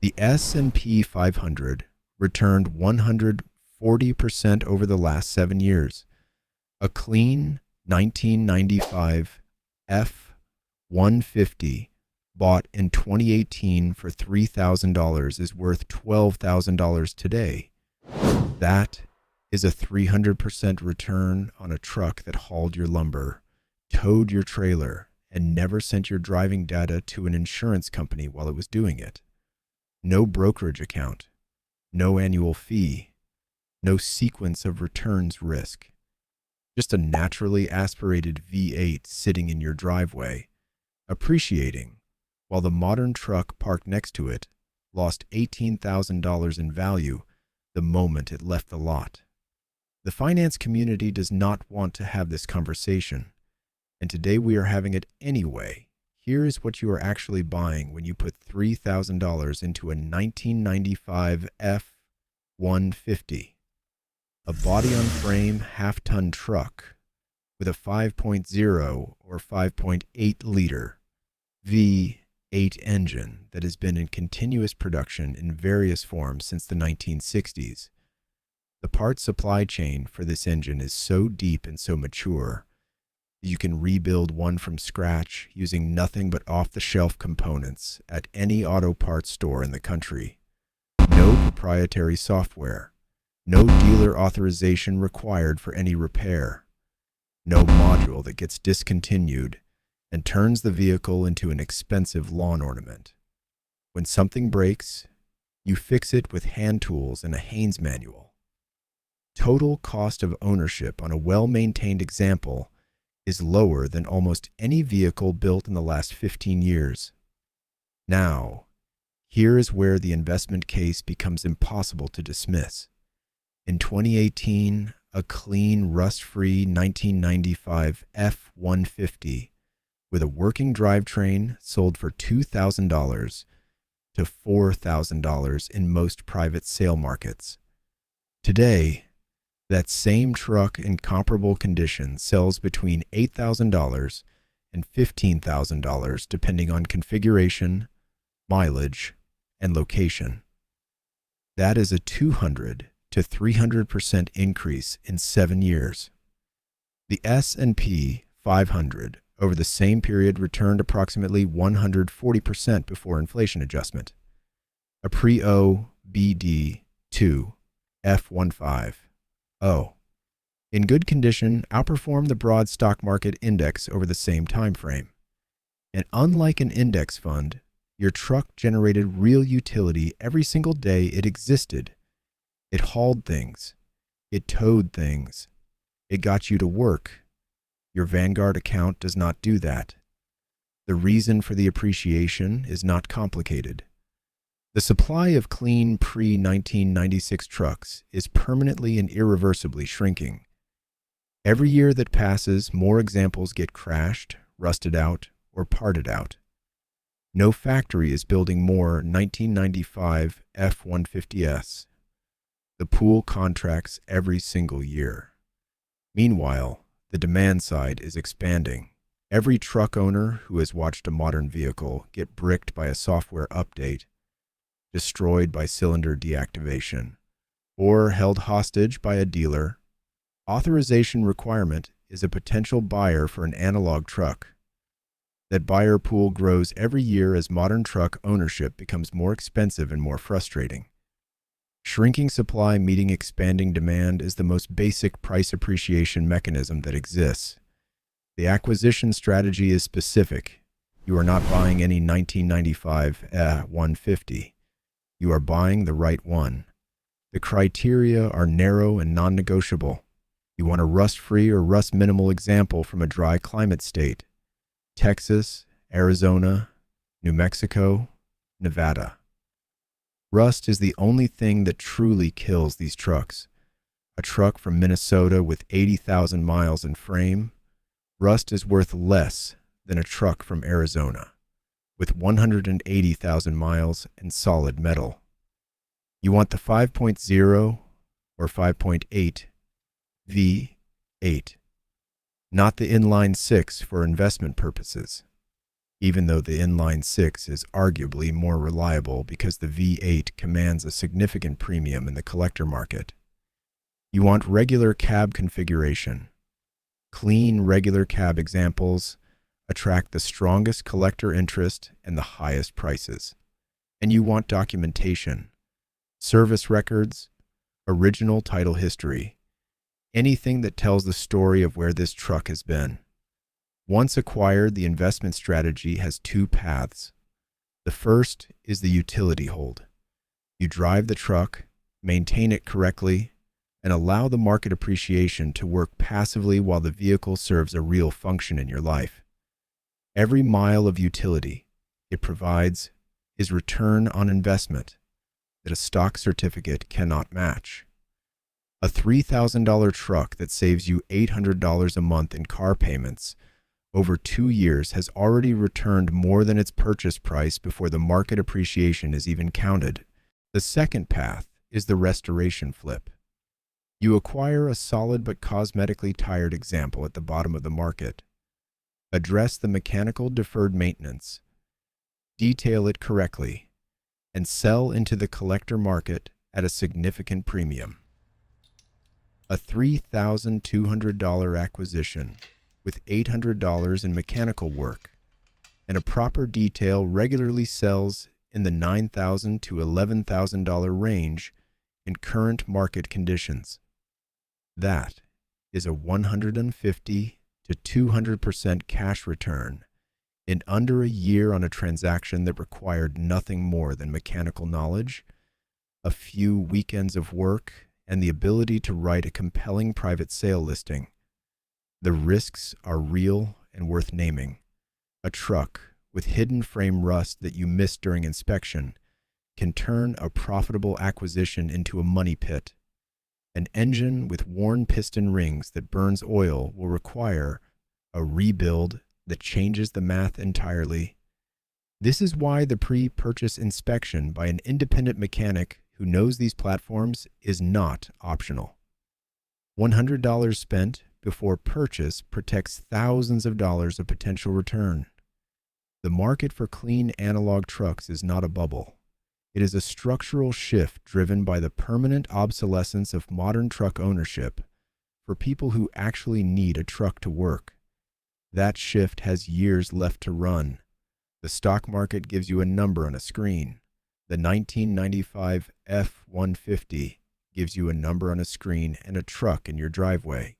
The S&P 500 returned 140% over the last 7 years. A clean 1995 F-150 bought in 2018 for $3,000 is worth $12,000 today. That is a 300% return on a truck that hauled your lumber, towed your trailer, and never sent your driving data to an insurance company while it was doing it. No brokerage account, no annual fee, no sequence of returns risk. Just a naturally aspirated V8 sitting in your driveway, appreciating, while the modern truck parked next to it lost $18,000 in value the moment it left the lot. The finance community does not want to have this conversation, and today we are having it anyway. Here is what you are actually buying when you put $3,000 into a 1995 F-150, a body-on-frame half-ton truck with a 5.0 or 5.8-liter V8 engine that has been in continuous production in various forms since the 1960s. The parts supply chain for this engine is so deep and so mature that you can rebuild one from scratch using nothing but off-the-shelf components at any auto parts store in the country. No proprietary software. No dealer authorization required for any repair. No module that gets discontinued and turns the vehicle into an expensive lawn ornament. When something breaks, you fix it with hand tools and a Haynes manual. Total cost of ownership on a well-maintained example is lower than almost any vehicle built in the last 15 years. Now, here is where the investment case becomes impossible to dismiss. In 2018, a clean, rust-free 1995 F-150 with a working drivetrain sold for $2,000 to $4,000 in most private sale markets. Today, that same truck in comparable condition sells between $8,000 and $15,000 depending on configuration, mileage, and location. That is a 200 to 300% increase in 7 years. The S&P 500 over the same period returned approximately 140% before inflation adjustment. A pre-OBD2 F-15 in good condition outperformed the broad stock market index over the same time frame. And unlike an index fund, your truck generated real utility every single day it existed. It hauled things. It towed things. It got you to work. Your Vanguard account does not do that. The reason for the appreciation is not complicated. The supply of clean pre-1996 trucks is permanently and irreversibly shrinking. Every year that passes, more examples get crashed, rusted out, or parted out. No factory is building more 1995 F-150s. The pool contracts every single year. Meanwhile, the demand side is expanding. Every truck owner who has watched a modern vehicle get bricked by a software update, destroyed by cylinder deactivation, or held hostage by a dealer, authorization requirement is a potential buyer for an analog truck. That buyer pool grows every year as modern truck ownership becomes more expensive and more frustrating. Shrinking supply meeting expanding demand is the most basic price appreciation mechanism that exists. The acquisition strategy is specific. You are not buying any 1995 150. You are buying the right one. The criteria are narrow and non-negotiable. You want a rust-free or rust-minimal example from a dry climate state. Texas, Arizona, New Mexico, Nevada. Rust is the only thing that truly kills these trucks. A truck from Minnesota with 80,000 miles in frame, rust is worth less than a truck from Arizona with 180,000 miles and solid metal. You want the 5.0 or 5.8 V8, not the inline 6 for investment purposes. even though the inline-6 is arguably more reliable because the V8 commands a significant premium in the collector market. You want regular cab configuration. Clean, regular cab examples attract the strongest collector interest and the highest prices. And you want documentation, service records, original title history, anything that tells the story of where this truck has been. Once acquired, the investment strategy has two paths. The first is the utility hold. You drive the truck, maintain it correctly, and allow the market appreciation to work passively while the vehicle serves a real function in your life. Every mile of utility it provides is return on investment that a stock certificate cannot match. A $3,000 truck that saves you $800 a month in car payments over 2 years has already returned more than its purchase price before the market appreciation is even counted. The second path is the restoration flip. You acquire a solid but cosmetically tired example at the bottom of the market. Address the mechanical deferred maintenance, detail it correctly, and sell into the collector market at a significant premium. A $3,200 acquisition with $800 in mechanical work and a proper detail regularly sells in the $9,000 to $11,000 range in current market conditions. That is a 150 to 200% cash return in under a year on a transaction that required nothing more than mechanical knowledge, a few weekends of work, and the ability to write a compelling private sale listing. The risks are real and worth naming. A truck with hidden frame rust that you missed during inspection can turn a profitable acquisition into a money pit. An engine with worn piston rings that burns oil will require a rebuild that changes the math entirely. This is why the pre-purchase inspection by an independent mechanic who knows these platforms is not optional. $100 spent before purchase protects thousands of dollars of potential return. The market for clean analog trucks is not a bubble. It is a structural shift driven by the permanent obsolescence of modern truck ownership for people who actually need a truck to work. That shift has years left to run. The stock market gives you a number on a screen. The 1995 F-150 gives you a number on a screen and a truck in your driveway.